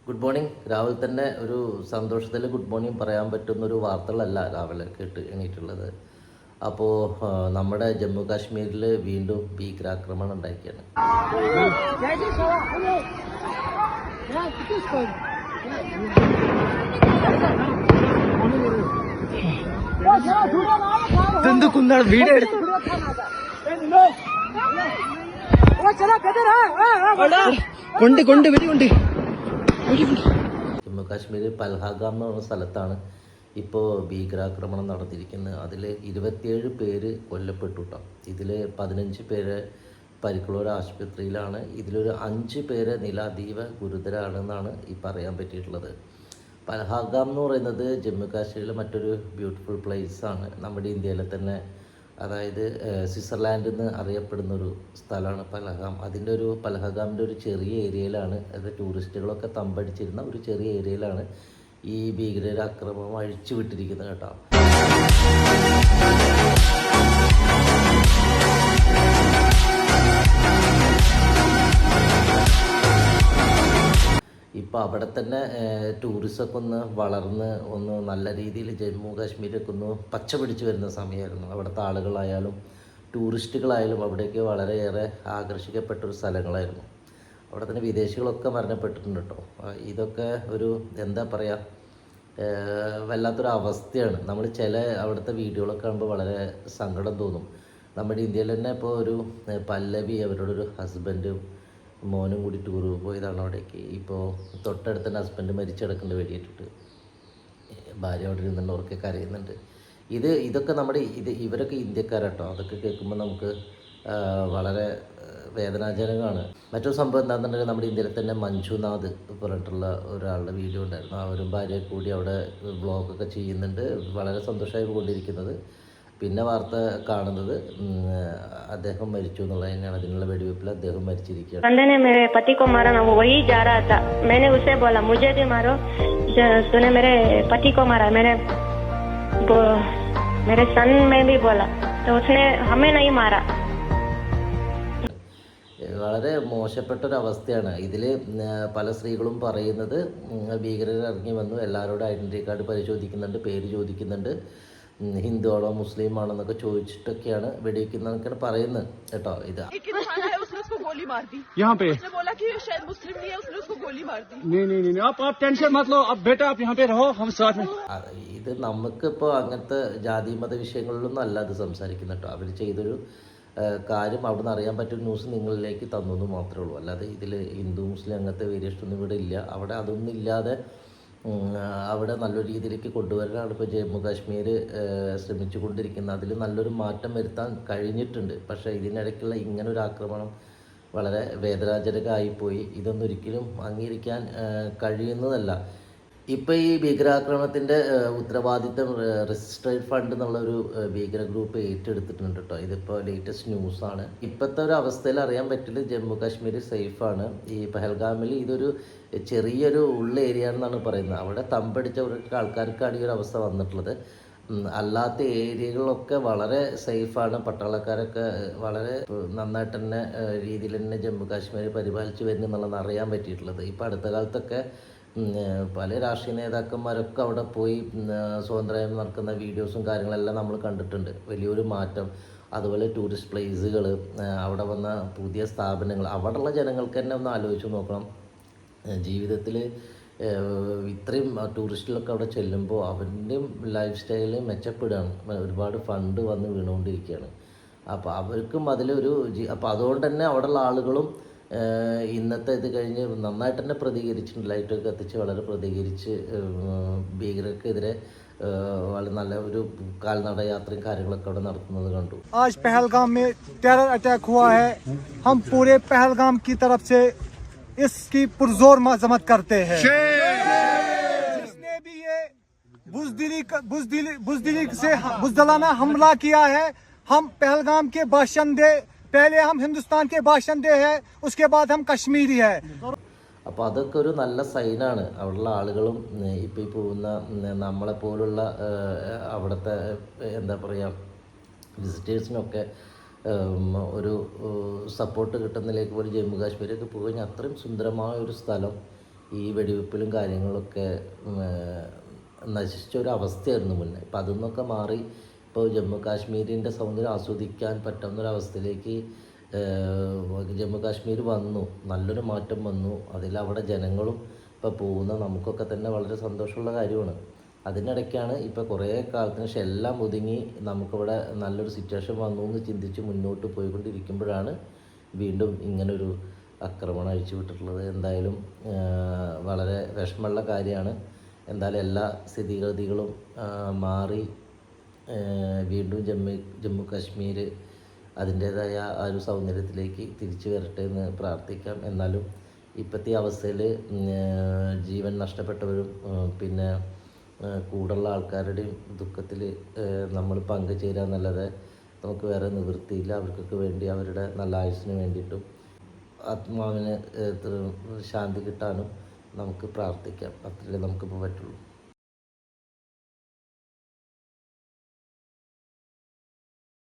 Good morning. രാവിലെ തന്നെ ഒരു സന്തോഷത്തിൽ ഗുഡ് മോർണിംഗ് പറയാൻ പറ്റുന്നൊരു വാർത്തകളല്ല രാവിലെ കേട്ട് എണീറ്റുള്ളത്. അപ്പോൾ നമ്മുടെ ജമ്മു കാശ്മീരിൽ വീണ്ടും ഭീകരാക്രമണം ഉണ്ടായിരിക്കുകയാണ്. ജമ്മു കാശ്മീർ പൽഹാഗാം എന്ന് പറഞ്ഞ സ്ഥലത്താണ് ഇപ്പോൾ ഭീകരാക്രമണം നടന്നിരിക്കുന്നത്. അതിൽ 27 പേര് കൊല്ലപ്പെട്ടു കേട്ടോ. ഇതിൽ 15 പേര് പരിക്കുള്ളവർ ആശുപത്രിയിലാണ്. ഇതിലൊരു 5 പേര് നില അതീവ ഗുരുതരാണെന്നാണ് ഈ പറയാൻ പറ്റിയിട്ടുള്ളത്. പൽഹാഗാം എന്ന് പറയുന്നത് ജമ്മു കാശ്മീരിലെ മറ്റൊരു ബ്യൂട്ടിഫുൾ പ്ലേസാണ്. നമ്മുടെ ഇന്ത്യയിലെ തന്നെ, അതായത് സ്വിറ്റ്സർലാൻഡ് എന്ന് അറിയപ്പെടുന്നൊരു സ്ഥലമാണ് പൽഹാഗാം. പൽഹാഗാമിൻ്റെ ഒരു ചെറിയ ഏരിയയിലാണ്, അത് ടൂറിസ്റ്റുകളൊക്കെ തമ്പടിച്ചിരുന്ന ഒരു ചെറിയ ഏരിയയിലാണ് ഈ ഭീകരാക്രമണം അഴിച്ചു വിട്ടിരിക്കുന്നത് കേട്ടോ. ഇപ്പോൾ അവിടെ തന്നെ ടൂറിസമൊക്കെ ഒന്ന് വളർന്ന് നല്ല രീതിയിൽ ജമ്മു കാശ്മീരൊക്കെ ഒന്ന് പച്ച പിടിച്ച് വരുന്ന സമയമായിരുന്നു. അവിടുത്തെ ആളുകളായാലും ടൂറിസ്റ്റുകളായാലും അവിടേക്ക് വളരെയേറെ ആകർഷിക്കപ്പെട്ടൊരു സ്ഥലങ്ങളായിരുന്നു. അവിടെ തന്നെ വിദേശികളൊക്കെ മരണപ്പെട്ടിട്ടുണ്ട് കേട്ടോ. ഇതൊക്കെ ഒരു എന്താ പറയുക, വല്ലാത്തൊരു അവസ്ഥയാണ്. നമ്മൾ ചില അവിടുത്തെ വീഡിയോകളൊക്കെ കാണുമ്പോൾ വളരെ സങ്കടം തോന്നും. നമ്മുടെ ഇന്ത്യയിൽ തന്നെ ഇപ്പോൾ ഒരു പല്ലവി, അവരോടൊരു ഹസ്ബൻഡും മോനും കൂടി ടൂർ പോയതാണ് അവിടേക്ക്. ഇപ്പോൾ തൊട്ടടുത്ത് തന്നെ ഹസ്ബൻഡ് മരിച്ചടക്കേണ്ട വെടിയിട്ടിട്ട് ഭാര്യ അവിടെ ഇരുന്നുള്ളവർക്ക് കരയുന്നുണ്ട്. ഇതൊക്കെ ഇവരൊക്കെ ഇന്ത്യക്കാരാട്ടോ. അതൊക്കെ കേൾക്കുമ്പോൾ നമുക്ക് വളരെ വേദനാജനകമാണ്. മറ്റൊരു സംഭവം എന്താണെന്നുണ്ടെങ്കിൽ, നമ്മുടെ ഇന്ത്യയിൽ തന്നെ മഞ്ജുനാഥ് പറഞ്ഞിട്ടുള്ള ഒരാളുടെ വീഡിയോ ഉണ്ടായിരുന്നു. അവരും ഭാര്യ കൂടി അവിടെ വ്ളോഗൊക്കെ ചെയ്യുന്നുണ്ട്. വളരെ സന്തോഷമായി കൊണ്ടിരിക്കുന്നത്. പിന്നെ വാർത്ത കാണുന്നത് അദ്ദേഹം മരിച്ചു എന്നുള്ളത് തന്നെയാണ്. അതിനുള്ള വെടിവെപ്പിൽ അദ്ദേഹം മരിച്ചിരിക്കുകയാണ്. बंदे मेरे पति को मारा ना, वो वही जा रहा था. मैंने उसे बोला मुझे भी मारो, तूने मेरे पति को मारा. मेरे सन में भी बोला, तो उसने हमें नहीं मारा. വളരെ മോശപ്പെട്ടൊരവസ്ഥയാണ്. ഇതിൽ പല സ്ത്രീകളും പറയുന്നത് ഭീകരർ ഇറങ്ങി വന്നു, എല്ലാവരോടും ഐഡൻറ്റിറ്റി കാർഡ് പരിശോധിക്കുന്നുണ്ട്, പേര് ചോദിക്കുന്നുണ്ട്, ഹിന്ദു ആണോ മുസ്ലിം ആണോ എന്നൊക്കെ ചോദിച്ചിട്ടൊക്കെയാണ് വെടിവെക്കുന്നതൊക്കെയാണ് പറയുന്നത് കേട്ടോ. ഇത് ഇത് നമുക്കിപ്പോൾ അങ്ങനത്തെ ജാതി മത വിഷയങ്ങളിലൊന്നും അല്ല അത് സംസാരിക്കുന്നത് കേട്ടോ. അവർ ചെയ്തൊരു കാര്യം അവിടെ നിന്ന് അറിയാൻ പറ്റുന്ന ന്യൂസ് നിങ്ങളിലേക്ക് തന്നു മാത്രമേ ഉള്ളൂ. അല്ലാതെ ഇതിൽ ഹിന്ദു മുസ്ലിം അങ്ങനത്തെ വേരിയേഷൻ ഒന്നും ഇവിടെ ഇല്ല. അവിടെ അതൊന്നും ഇല്ലാതെ അവിടെ നല്ലൊരു രീതിയിലേക്ക് കൊണ്ടുവരാനാണ് ഇപ്പോൾ ജമ്മു കാശ്മീർ ശ്രമിച്ചു കൊണ്ടിരിക്കുന്നത്. അതിൽ നല്ലൊരു മാറ്റം വരുത്താൻ കഴിഞ്ഞിട്ടുണ്ട്. പക്ഷേ ഇതിനിടയ്ക്കുള്ള ഇങ്ങനൊരു ആക്രമണം വളരെ വേദനാജനകമായിപ്പോയി. ഇതൊന്നും ഒരിക്കലും അംഗീകരിക്കാൻ കഴിയുന്നതല്ല. ഇപ്പോൾ ഈ ഭീകരാക്രമണത്തിൻ്റെ ഉത്തരവാദിത്തം രജിസ്റ്റേർഡ് ഫണ്ട് എന്നുള്ളൊരു ഭീകര ഗ്രൂപ്പ് ഏറ്റെടുത്തിട്ടുണ്ട് കേട്ടോ. ഇതിപ്പോൾ ലേറ്റസ്റ്റ് ന്യൂസാണ്. ഇപ്പോഴത്തെ ഒരു അവസ്ഥയിൽ അറിയാൻ പറ്റില്ല ജമ്മു കാശ്മീർ സേഫാണ്. ഈ പഹൽഗാമിൽ ഇതൊരു ചെറിയൊരു ഉള്ള ഏരിയ എന്നാണ് പറയുന്നത്. അവിടെ തമ്പടിച്ച ആൾക്കാർക്കാണ് ഈ ഒരു അവസ്ഥ വന്നിട്ടുള്ളത്. അല്ലാത്ത ഏരിയകളിലൊക്കെ വളരെ സേഫാണ്. പട്ടാളക്കാരൊക്കെ വളരെ നന്നായിട്ട് തന്നെ രീതിയിൽ തന്നെ ജമ്മു കാശ്മീർ പരിപാലിച്ച് വരുന്നു എന്നുള്ളതാണ് അറിയാൻ പറ്റിയിട്ടുള്ളത്. ഇപ്പോൾ അടുത്ത കാലത്തൊക്കെ പല രാഷ്ട്രീയ നേതാക്കന്മാരൊക്കെ അവിടെ പോയി സ്വതന്ത്രമായി നടക്കുന്ന വീഡിയോസും കാര്യങ്ങളെല്ലാം നമ്മൾ കണ്ടിട്ടുണ്ട്. വലിയൊരു മാറ്റം. അതുപോലെ ടൂറിസ്റ്റ് പ്ലേസുകൾ, അവിടെ വന്ന പുതിയ സ്ഥാപനങ്ങൾ, അവിടെയുള്ള ജനങ്ങൾക്ക് തന്നെ ഒന്ന് ആലോചിച്ച് നോക്കണം. ജീവിതത്തിൽ ഇത്രയും ടൂറിസ്റ്റുകളൊക്കെ അവിടെ ചെല്ലുമ്പോൾ അവരുടെയും ലൈഫ് സ്റ്റൈല് മെച്ചപ്പെടുകയാണ്. ഒരുപാട് ഫണ്ട് വന്ന് വീണുകൊണ്ടിരിക്കുകയാണ്. അപ്പോൾ അവർക്കും അതിലൊരു അപ്പോൾ അതുകൊണ്ട് തന്നെ അവിടെയുള്ള ആളുകളും ഇന്നത്തെ ഇത് കഴിഞ്ഞ് നന്നായിട്ട് തന്നെ പ്രതികരിച്ചിട്ടുണ്ട്. ലൈറ്റൊക്കെ കത്തിച്ച് വളരെ പ്രതികരിച്ച് ഭീകരർക്കെതിരെ വളരെ നല്ല ഒരു കാൽനട യാത്രയും കാര്യങ്ങളൊക്കെ അവിടെ നടത്തുന്നത് കണ്ടു. आज पहलगाम में टेरर अटैक हुआ है. हम पूरे पहलगाम की तरफ से इसकी पुरजोर मजम्मत करते हैं. जिसने भी ये बुजदिलाना हमला किया है, हम पहलगाम के बाशिंदे, पहले हम हिंदुस्तान के बाशिंदे हैं, उसके बाद हम कश्मीरी है. അപ്പോൾ അതൊക്കെ ഒരു നല്ല സൈനാണ്. അവിടെയുള്ള ആളുകളും ഇപ്പോൾ ഈ പോകുന്ന നമ്മളെപ്പോലുള്ള അവിടുത്തെ എന്താ പറയുക വിസിറ്റേഴ്സിനൊക്കെ ഒരു സപ്പോർട്ട് കിട്ടുന്നതിലേക്ക് പോലും ജമ്മു കാശ്മീരൊക്കെ പോയി കഴിഞ്ഞാൽ അത്രയും സുന്ദരമായ ഒരു സ്ഥലം ഈ വെടിവെപ്പിലും കാര്യങ്ങളൊക്കെ നശിച്ച ഒരു അവസ്ഥയായിരുന്നു മുന്നേ. ഇപ്പം അതിൽ നിന്നൊക്കെ മാറി ഇപ്പോൾ ജമ്മു കാശ്മീരിൻ്റെ സൗന്ദര്യം ആസ്വദിക്കാൻ പറ്റുന്നൊരവസ്ഥയിലേക്ക് ജമ്മു കാശ്മീർ വന്നു. നല്ലൊരു മാറ്റം വന്നു. അതിലവിടെ ജനങ്ങളും ഇപ്പോൾ പോകുന്ന നമുക്കൊക്കെ തന്നെ വളരെ സന്തോഷമുള്ള കാര്യമാണ്. അതിനിടയ്ക്കാണ് ഇപ്പോൾ കുറേ കാലത്തിന് ശേഷം എല്ലാം ഒതുങ്ങി നമുക്കിവിടെ നല്ലൊരു സിറ്റുവേഷൻ വന്നു എന്ന് ചിന്തിച്ച് മുന്നോട്ട് പോയിക്കൊണ്ടിരിക്കുമ്പോഴാണ് വീണ്ടും ഇങ്ങനൊരു ആക്രമണം അഴിച്ചു വിട്ടിട്ടുള്ളത്. എന്തായാലും വളരെ വിഷമമുള്ള കാര്യമാണ്. എന്തായാലും എല്ലാ സ്ഥിതിഗതികളും മാറി വീണ്ടും ജമ്മു കാശ്മീർ അതിൻ്റേതായ ആ ഒരു സൗന്ദര്യത്തിലേക്ക് തിരിച്ചു വരട്ടെ എന്ന് പ്രാർത്ഥിക്കാം. എന്നാലും ഇപ്പോഴത്തെ അവസ്ഥയിൽ ജീവൻ നഷ്ടപ്പെട്ടവരും പിന്നെ കൂടുള്ള ആൾക്കാരുടെയും ദുഃഖത്തിൽ നമ്മൾ പങ്കുചേരാന്നല്ലാതെ നമുക്ക് വേറെ നിവൃത്തിയില്ല. അവർക്കൊക്കെ വേണ്ടി അവരുടെ നല്ല ആയുസ്സിന് വേണ്ടിയിട്ടും ആത്മാവിന് ശാന്തി കിട്ടാനും നമുക്ക് പ്രാർത്ഥിക്കാം. അത്രയേ നമുക്കിപ്പോൾ പറ്റുള്ളൂ.